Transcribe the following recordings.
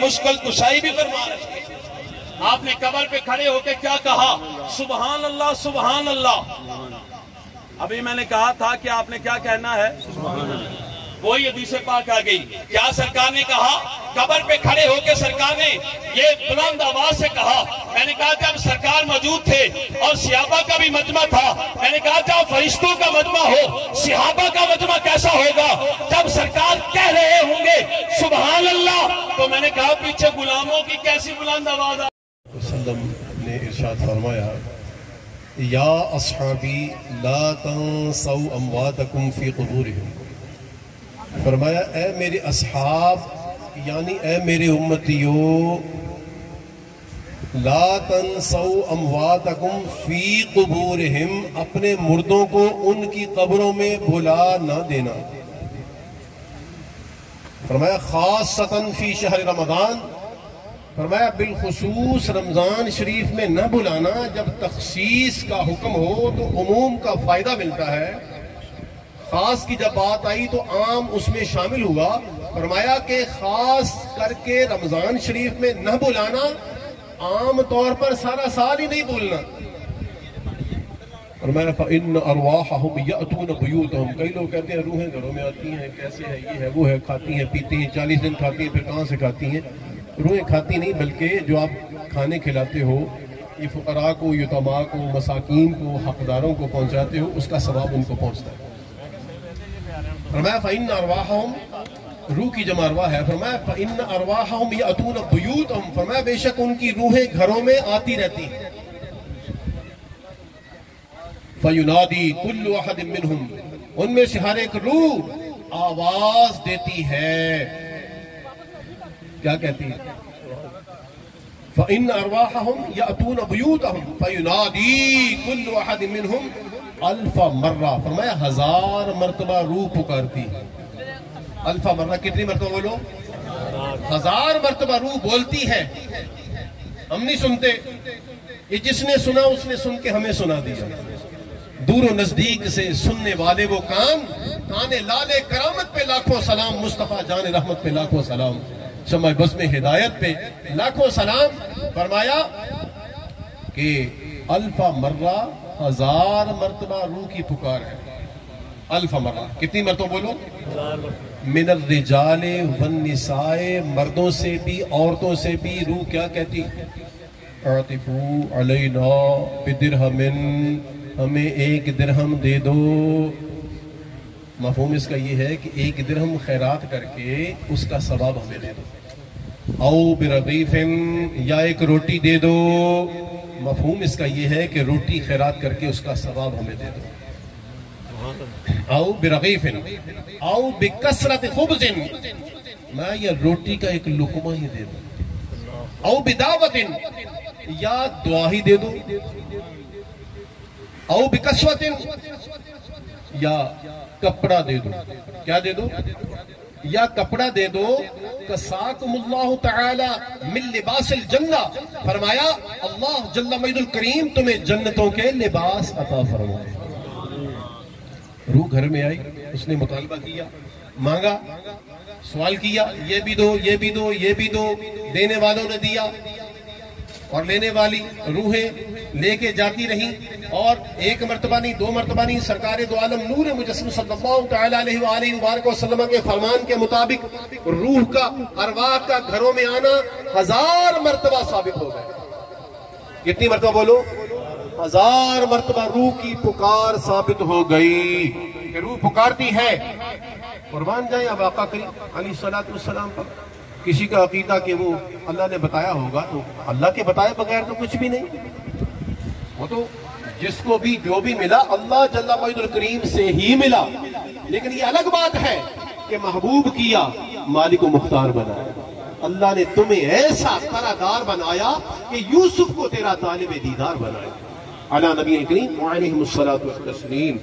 مشکل کشائی بھی فرما رہے ہیں۔ آپ نے قبر پہ کھڑے ہو کے کیا کہا؟ سبحان اللہ سبحان اللہ۔ ابھی میں نے کہا تھا کہ آپ نے کیا کہنا ہے؟ وہی حدیث پاک آ گئی۔ کیا سرکار نے کہا؟ قبر پہ کھڑے ہو کے سرکار نے یہ بلند آواز سے کہا۔ میں نے کہا جب سرکار موجود تھے اور صحابہ کا بھی مجمع تھا، میں نے کہا جب فرشتوں کا مجمع ہو صحابہ کا مجمع کیسا ہوگا؟ جب سرکار کہہ رہے ہوں گے سبحان اللہ، تو میں نے کہا پیچھے غلاموں کی کیسی بلند آواز آ وسلم نے ارشاد فرمایا یا اصحابی لا تنسوا امواتکم فی قبورہم، فرمایا اے میرے اصحاب یعنی اے میرے امتیو، لا تنسوا امواتکم فی قبورہم، اپنے مردوں کو ان کی قبروں میں بھلا نہ دینا۔ فرمایا خاصتاً فی شہر رمضان، فرمایا بالخصوص رمضان شریف میں نہ بلانا۔ جب تخصیص کا حکم ہو تو عموم کا فائدہ ملتا ہے، خاص کی جب بات آئی تو عام اس میں شامل ہوا۔ فرمایا کہ خاص کر کے رمضان شریف میں نہ بلانا، عام طور پر سارا سال ہی نہیں بولنا۔ فرمایا فَإِنَّ أَرْوَاحَهُمْ يَأْتُونَ بُيُوتَهُمْ، کئی لوگ کہتے ہیں روحیں گھروں میں آتی ہیں، کیسے ہے یہ ہے وہ ہے، کھاتی ہیں پیتی ہیں، 40 دن کھاتی ہیں، پھر کہاں سے کھاتی ہیں؟ روحیں کھاتی نہیں، بلکہ جو آپ کھانے کھلاتے ہو یہ فقراء کو، یتیماء کو، مساکین کو، حقداروں کو پہنچاتے ہو، اس کا ثواب ان کو پہنچتا ہے۔ فرمایا فَإِنَّ أَرْوَاحَهُمْ، روح کی جمع ارواح ہے۔ فرمایا فَإِنَّ أَرْوَاحَهُمْ يَأْتُونَ بُيُوتَهُمْ، فرمایا بے شک ان کی روحیں گھروں میں آتی رہتی ہیں۔ فَيُنَادِي كُلُّ أَحَدٍ مِّنْهُمْ، ان میں سے ہر ایک روح آواز دیتی ہے۔ کیا کہتی ہے؟ فَإِنَّ أَرْوَاحَهُمْ يَأْتُونَ بُيُوتَهُمْ فَيُنَادِي كُلُّ أَحَدٍ مِّنْهُمْ أَلْفَ مَرَّةٍ، فرمایا 1000 مرتبہ روح پکارتی ہے۔ الف مرہ کتنی مرتبہ بولو؟ 1000 مرتبہ روح بولتی ہے۔ ہم نہیں سنتے، یہ جس نے سنا اس نے سن کے ہمیں سنا دیا۔ دور و نزدیک سے سننے والے وہ کان، کان لالے کرامت پہ لاکھوں سلام، مصطفیٰ جان رحمت پہ لاکھوں سلام، شمع بزم ہدایت پہ لاکھوں سلام۔ فرمایا کہ الف مرہ 1000 مرتبہ روح کی پکار ہے۔ الف مرہ کتنی مرتبہ بولو؟ من الرجال والنساء، مردوں سے بھی عورتوں سے بھی روح کیا کہتی؟ اعطفوا علینا بدرہم، ہمیں 1 درہم دے دو۔ مفہوم اس کا یہ ہے کہ 1 درہم خیرات کر کے اس کا ثواب ہمیں دے دو۔ او برغیف، یا 1 روٹی دے دو۔ مفہوم اس کا یہ ہے کہ روٹی خیرات کر کے اس کا ثواب ہمیں دے دو۔ او برغیف او بکثرت خبز، میں یہ روٹی کا 1 لقمہ ہی دے دو۔ او بدعوت، یا دعا ہی دے دو۔ او بکسوت، یا کپڑا دے دو۔ کیا دے دو؟ یا کپڑا دے دو۔ کساکم اللہ تعالی من لباس الجنہ، فرمایا اللہ جل مجد الکریم تمہیں جنتوں کے لباس عطا فرمائے۔ روح گھر میں آئی، اس نے مطالبہ کیا، مانگا، سوال کیا، یہ بھی دو، یہ بھی دو، یہ بھی دو۔ دینے والوں نے دیا اور لینے والی روحیں لے کے جاتی رہیں، اور 1 مرتبہ نہیں، 2 مرتبہ نہیں، سرکار دو عالم نور مجسم صلی اللہ تعالیٰ علیہ وآلہ وبارک وسلم کے فرمان کے مطابق روح کا، ارواح کا گھروں میں آنا 1000 مرتبہ ثابت ہو گئے۔ کتنی مرتبہ بولو؟ 1000 مرتبہ روح کی پکار ثابت ہو گئی کہ روح پکارتی ہے۔ قربان جائیں اب آقا کریم علیہ السلام پر۔ کسی کا عقیدہ کہ وہ اللہ نے بتایا ہوگا، تو اللہ کے بتائے بغیر تو کچھ بھی نہیں۔ وہ تو جس کو بھی جو بھی ملا اللہ جل مجد الکریم سے ہی ملا، لیکن یہ الگ بات ہے کہ محبوب کیا، مالک و مختار بنایا۔ اللہ نے تمہیں ایسا طرحدار بنایا کہ یوسف کو تیرا طالب دیدار بنایا۔ علی نبی کریم علیہ الصلوۃ والتسلیم۔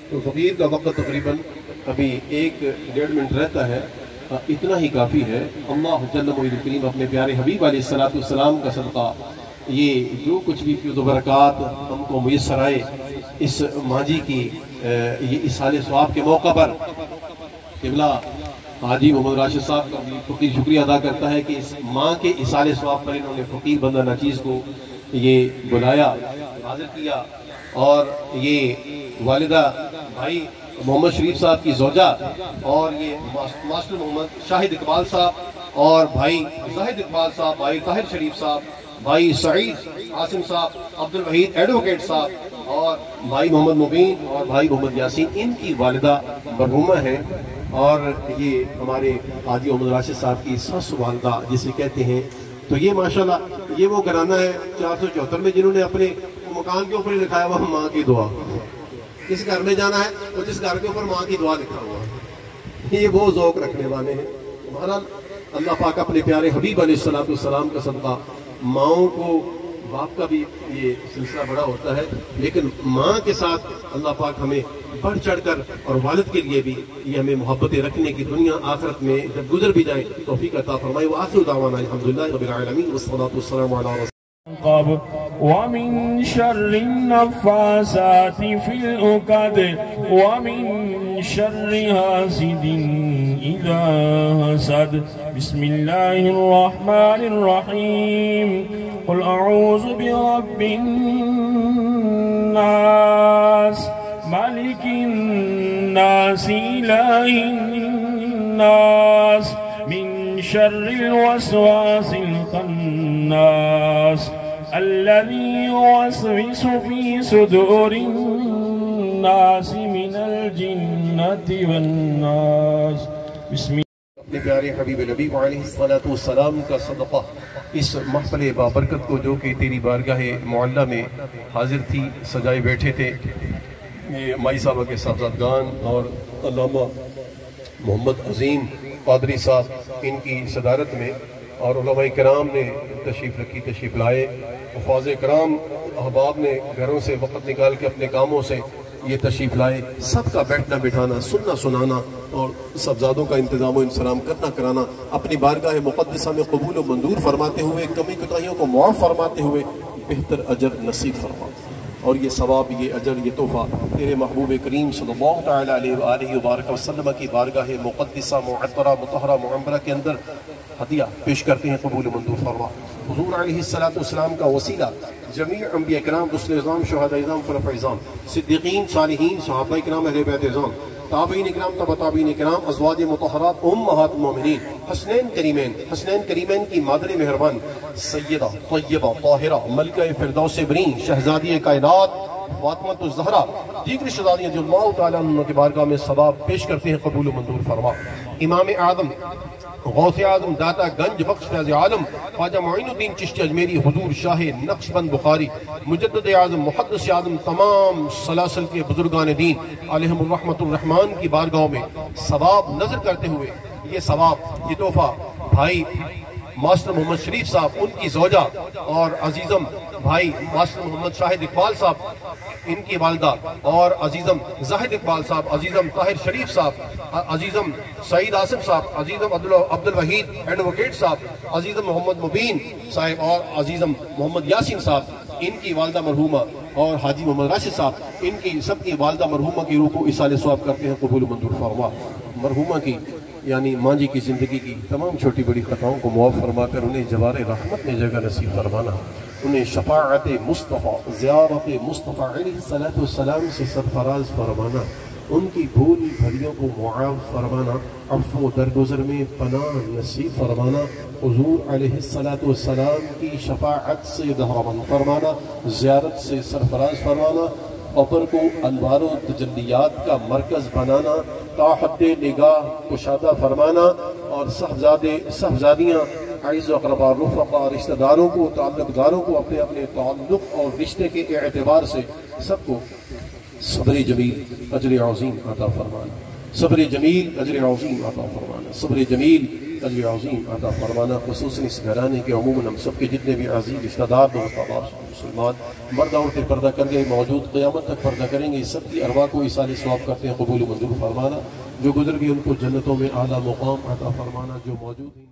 تو فقیر کا وقت تقریباً ابھی 1-1.5 منٹ رہتا ہے، اتنا ہی کافی ہے۔ اللہ جل مجد الکریم اپنے پیارے حبیب علیہ السلام کا صدقہ یہ جو کچھ بھی فیض و برکات ہم کو میسر آئے اس ماضی کی یہ اصحال ثواب کے موقع پر، قبلہ حاجی محمد راشد صاحب کا بھی فقیر شکریہ ادا کرتا ہے کہ اس ماں کے اصال ثواب پر انہوں نے فقیر بندہ ناچیز کو یہ بلایا، حاضر کیا، اور یہ والدہ بھائی محمد شریف صاحب کی زوجہ اور یہ ماسٹر محمد شاہد اقبال صاحب اور بھائی زاہد اقبال صاحب، بھائی طاہر شریف صاحب، بھائی سعید عاصم صاحب، عبد الوحید ایڈوکیٹ صاحب اور بھائی محمد مبین اور بھائی محمد یاسین، ان کی والدہ مرحومہ ہیں، اور یہ ہمارے حاجی محمد راشد صاحب کی سس والدہ جسے کہتے ہیں۔ تو یہ ماشاءاللہ یہ وہ گھرانہ ہے 474 میں جنہوں نے اپنے مکان کے اوپر لکھایا ہوا ماں کی دعا، کس گھر میں جانا ہے تو جس گھر کے اوپر ماں کی دعا لکھا ہوا ہے، یہ وہ ذوق رکھنے والے ہیں۔ بہرحال اللہ پاک اپنے پیارے حبیب علیہ السلام کا صدقہ، ماؤں کو باپ کا بھی یہ سلسلہ بڑا ہوتا ہے، لیکن ماں کے ساتھ اللہ پاک ہمیں بڑھ چڑھ کر اور والد کے لیے بھی یہ ہمیں محبتیں رکھنے کی دنیا آخرت میں جب گزر بھی جائے توفیق عطا فرمائے۔ وآخر دعوانا الحمدللہ رب العالمین والصلاة والسلام علی رسول ومن شر النفاثات في العقد ومن شر حاسد إذا حسد بسم الله الرحمن الرحيم قل أعوذ برب الناس ملك الناس إله الناس من شر الوسواس الخناس الذي يوسوس في صدور الناس من الجنة والناس بسم الله۔ اپنے پیارے حبیب نبی علیہ السلام کا صدقہ اس محفل بابرکت کو جو کہ تیری بارگاہ معلیٰ میں حاضر تھی، سجائے بیٹھے تھے، یہ مائی صاحبہ کے صاحبزادگان اور علامہ محمد عظیم قادری صاحب ان کی صدارت میں، اور علماء کرام نے تشریف رکھی، تشریف لائے، حفاظ کرام احباب نے گھروں سے وقت نکال کے اپنے کاموں سے یہ تشریف لائے، سب کا بیٹھنا بٹھانا، سننا سنانا اور صاحبزادوں کا انتظام و انصرام کرنا کرانا اپنی بارگاہ مقدسہ میں قبول و منظور فرماتے ہوئے، کمی کوتاہیوں کو معاف فرماتے ہوئے بہتر اجر نصیب فرما، اور یہ ثواب، یہ اجر، یہ تحفہ تیرے محبوب کریم صلی اللہ تعالیٰ علیہ وآلہ وبارک وسلم کی بارگاہ مقدسہ معطرہ مطہرہ معمرہ کے اندر ہدیہ پیش کرتے ہیں، قبول و منظور فرما۔ حضور علیہ السلام کا وسیلہ جمیع انبیاء کرام، رسل اعظام، شہداء اعظام، خلفاء اعظام، صدیقین، صالحین، صحابہ کرام، اہل بیت اعظام، تابعین کرام، تبع تابعین کرام، ازواج مطہرات، امہات المومنین، حسنین کریمین کی مادر مہربان سیدہ طیبہ طاہرہ ملکہ فردوس برین شہزادی کائنات فاطمہ الزہرا، دیگر شہزادیاں جو اللہ تعالیٰ عنہ کی بارگاہ میں ثواب پیش کرتے ہیں، قبول و منظور فرما۔ امام اعظم، غوث اعظم، داتا گنج بخش فیض عالم، خواجہ معین الدین چشتی اجمیری، حضور شاہ نقش بند بخاری، مجدد اعظم، محدث اعظم، تمام سلاسل کے بزرگان دین علیہم الرحمت الرحمن کی بارگاہوں میں ثواب نظر کرتے ہوئے یہ ثواب، یہ تحفہ بھائی ماسٹر محمد شریف صاحب، ان کی زوجہ اور عزیزم بھائی ماسٹر محمد شاہد اقبال صاحب، ان کی والدہ، اور عزیزم زاہد اقبال صاحب، عزیزم طاہر شریف صاحب، عزیزم سعید عاصم صاحب، عزیزم عبد الوحید ایڈوکیٹ صاحب، عزیزم محمد مبین صاحب اور عزیزم محمد یاسین صاحب، ان کی والدہ مرحومہ، اور حاجی محمد راشد صاحب، ان کی سب کی والدہ مرحومہ کی روح کو اصال ثواب کرتے ہیں، قبول منظور فرما۔ مرحومہ کی یعنی ماں جی کی زندگی کی تمام چھوٹی بڑی خطاؤں کو معاف فرما کر انہیں جوار رحمت میں جگہ نصیب فرمانا، انہیں شفاعت مصطفیٰ، زیارت مصطفیٰ علیہ السلام سے سرفراز فرمانا، ان کی بھول بھریوں کو معاف فرمانا، عفو و درگزر میں پناہ نصیب فرمانا، حضور علیہ السلام کی شفاعت سے دہرمند فرمانا، زیارت سے سرفراز فرمانا، قبر کو انوار و تجلیات کا مرکز بنانا، تا حد نگاہ کشادہ فرمانا، اور صحبزادیاں، عزیز و اقربا، رفقا، رشتہ داروں کو، تعلق داروں کو اپنے اپنے تعلق اور رشتے کے اعتبار سے سب کو صبر جمیل اجر عظیم عطا فرمانا، صبر جمیل اجر عظیم عطا فرمانا، صبر جمیل اجر عظیم عطا فرمانا، خصوصاً اس گھرانے کے عموماً ہم سب کے جتنے بھی عزیز رشتہ دار دوست احباب مسلمان مرد عورتیں پردہ کر گئے، موجود قیامت تک پردہ کریں گے، سب کی ارواح کو اصال ثواب کرتے ہیں، قبول منظور فرمانا، جو گزر گئے ان کو جنتوں میں اعلیٰ مقام عطا فرمانا، جو موجود ہیں